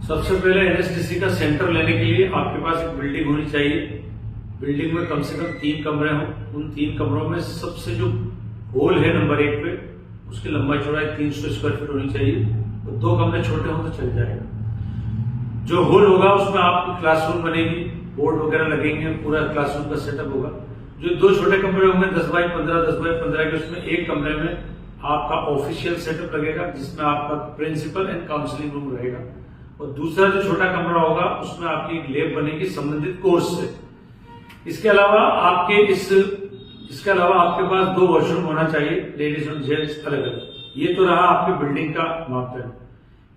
सबसे पहले एनएसडीसी का सेंटर लेने के लिए आपके पास एक बिल्डिंग होनी चाहिए। बिल्डिंग में कम से कम 3 कमरे हों। उन 3 कमरों में सबसे जो हॉल है नंबर 1 पे, उसकी लंबाई चौड़ाई 300 स्क्वायर फीट होनी चाहिए। और 2 कमरे छोटे हों तो चल जाएगा। जो हॉल होगा उसमें आपकी क्लासरूम बनेगी, बोर्ड वगैरह लगेंगे, पूरा क्लासरूम का सेटअप होगा। जो 2 छोटे कमरे होंगे 10 बाई 15 के, उसमें एक कमरे में आपका ऑफिशियल सेटअप लगेगा, जिसमें आपका प्रिंसिपल एंड काउंसलिंग रूम रहेगा। और दूसरा जो छोटा कमरा होगा उसमें आपकी एक लैब बनेगी संबंधित कोर्स से। इसके अलावा आपके पास 2 वॉशरूम होना चाहिए, लेडीज और जेंट्स अलग अलग। ये तो रहा आपकी बिल्डिंग का मापदंड।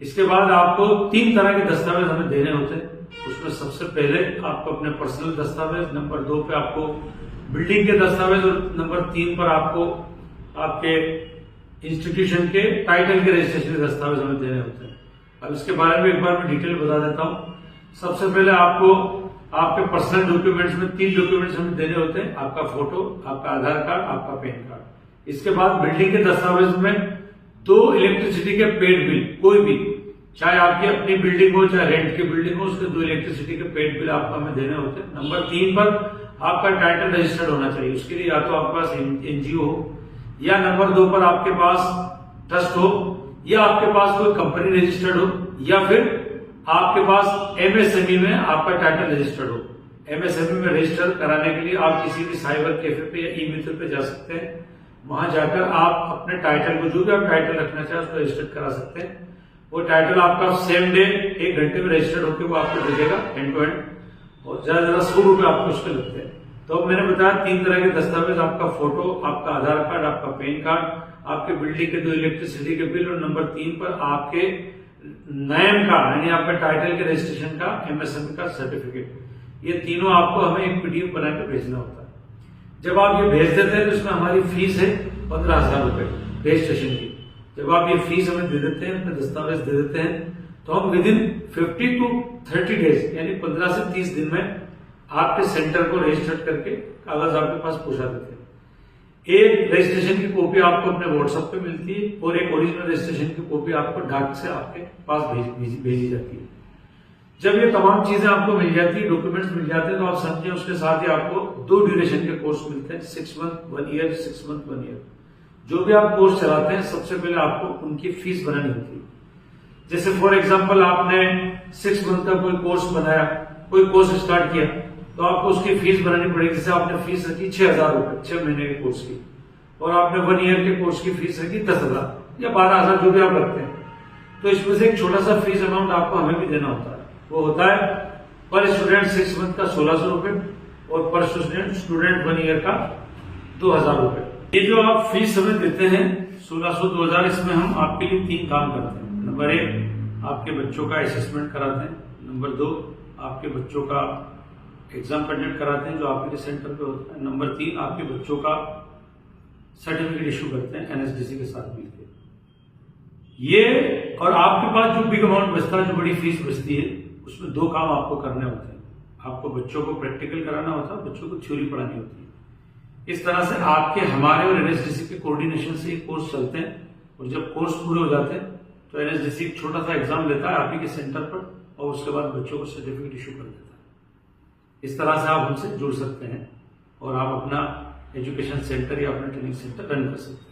इसके बाद आपको 3 तरह के दस्तावेज हमें देने होते हैं। उसमें सबसे पहले आपको अपने पर्सनल दस्तावेज, नंबर 2 पे आपको बिल्डिंग के दस्तावेज, और नंबर 3 पर आपको आपके इंस्टीट्यूशन के टाइटल के रजिस्ट्रेशन के दस्तावेज हमें देने होते हैं। अब इसके बारे में एक बार मैं डिटेल बता देता हूं। सबसे पहले आपको आपके पर्सनल डॉक्यूमेंट्स में 3 डॉक्यूमेंट्स हमें देने होते हैं, आपका फोटो, आपका आधार कार्ड, आपका पैन कार्ड। इसके बाद बिल्डिंग के दस्तावेज में 2 इलेक्ट्रिसिटी के पेड बिल, कोई भी, चाहे आपकी अपनी बिल्डिंग हो चाहे रेंट की बिल्डिंग हो, उसके 2 इलेक्ट्रिसिटी के पेड बिल आपको हमें देने होते हैं। नंबर 3 पर आपका टाइटल रजिस्टर्ड होना चाहिए। उसके लिए या तो आपके पास एनजीओ हो, या नंबर 2 पर आपके पास ट्रस्ट हो, या आपके पास कोई कंपनी रजिस्टर्ड हो, या फिर आपके पास एमएसएमई में आपका टाइटल रजिस्टर्ड हो। एमएसएमई में रजिस्टर कराने के लिए आप किसी भी साइबर कैफे पे या ई मित्र पे जा सकते हैं। वहां जाकर आप अपने टाइटल को, जो भी आप टाइटल रखना चाहें, उसको रजिस्टर करा सकते हैं। वो टाइटल आपका सेम डे 1 घंटे में रजिस्टर्ड होकर वो आपको दिखेगा एंड टू एंड, और ज्यादा 100 रुपए आपको उसके लगते हैं। तो अब मैंने बताया 3 तरह के दस्तावेज, आपका फोटो, आपका आधार कार्ड, आपका पैन कार्ड, आपके बिल्डिंग के 2 इलेक्ट्रिसिटी के बिल, और नंबर 3 पर आपके नेम का, यानी आपके टाइटल के रजिस्ट्रेशन का, एमएसएमई का सर्टिफिकेट। ये तीनों आपको हमें एक पीडीएफ बनाकर भेजना होता है। जब आप ये भेज देते हैं तो इसमें हमारी फीस है 15,000 रुपए रजिस्ट्रेशन की। जब आप ये फीस हमें दे देते हैं, अपने दस्तावेज दे देते हैं, तो हम विदिन 50 to 30 डेज, यानी 15 से 30 दिन में आपके सेंटर को रजिस्टर करके कागज आपके पास पहुंचा देते हैं। एक रजिस्ट्रेशन की कॉपी आपको अपने व्हाट्सएप पे मिलती है, और एक ओरिजिनल रजिस्ट्रेशन की कॉपी आपको डाक से आपके पास भेजी जाती है। जब ये तमाम चीजें आपको मिल जाती है, डॉक्यूमेंट्स मिल जाते हैं, तो आप समझिए उसके साथ ही आपको 2 ड्यूरेशन के कोर्स मिलते हैं, 6 मंथ 1 ईयर, 6 मंथ 1 ईयर। जो भी आप कोर्स चलाते हैं, सबसे पहले आपको उनकी फीस बनानी होती है। जैसे फॉर एग्जाम्पल आपने 6 मंथ का कोई कोर्स बनाया, कोई कोर्स स्टार्ट किया, तो आपको उसकी फीस बनानी पड़ेगी। जैसे आपने फीस रखी 6,000 रुपए 6 महीने के कोर्स की, और आपने 1 ईयर के कोर्स की फीस रखी 10,000 या 12,000, जो भी आप रखते हैं। तो इसमें से एक छोटा सा फीस अमाउंट आपको हमें भी देना होता है। वो होता है पर स्टूडेंट 6 मंथ का 1,600 रुपए, और पर स्टूडेंट 1 ईयर का 2,000 रुपए। ये जो आप फीस हमें देते हैं 1,600 2,000, इसमें हम आपके लिए 3 काम करते हैं। नंबर 1, आपके बच्चों का असेसमेंट कराते हैं। नंबर 2, आपके बच्चों का एग्जाम कंडक्ट कराते हैं, जो आपके सेंटर पे होता है। नंबर 3, आपके बच्चों का सर्टिफिकेट इशू करते हैं एनएसडीसी के साथ मिलकर। ये और आपके पास जो बिग अमाउंट बचता है, जो बड़ी फीस बचती है, उसमें 2 काम आपको करने होते हैं। आपको बच्चों को प्रैक्टिकल कराना होता है, बच्चों को थ्योरी पढ़ानी होती है। इस तरह से आपके, हमारे और एनएसडीसी के कोऑर्डिनेशन से ये कोर्स चलते हैं। और जब कोर्स पूरे हो जाते हैं तो एनएसडीसी एक छोटा सा एग्जाम लेता है आप ही के सेंटर पर, और उसके बाद बच्चों को सर्टिफिकेट इशू कर देता है। इस तरह से आप हमसे जुड़ सकते हैं और आप अपना एजुकेशन सेंटर या अपना ट्रेनिंग सेंटर रन कर सकते हैं।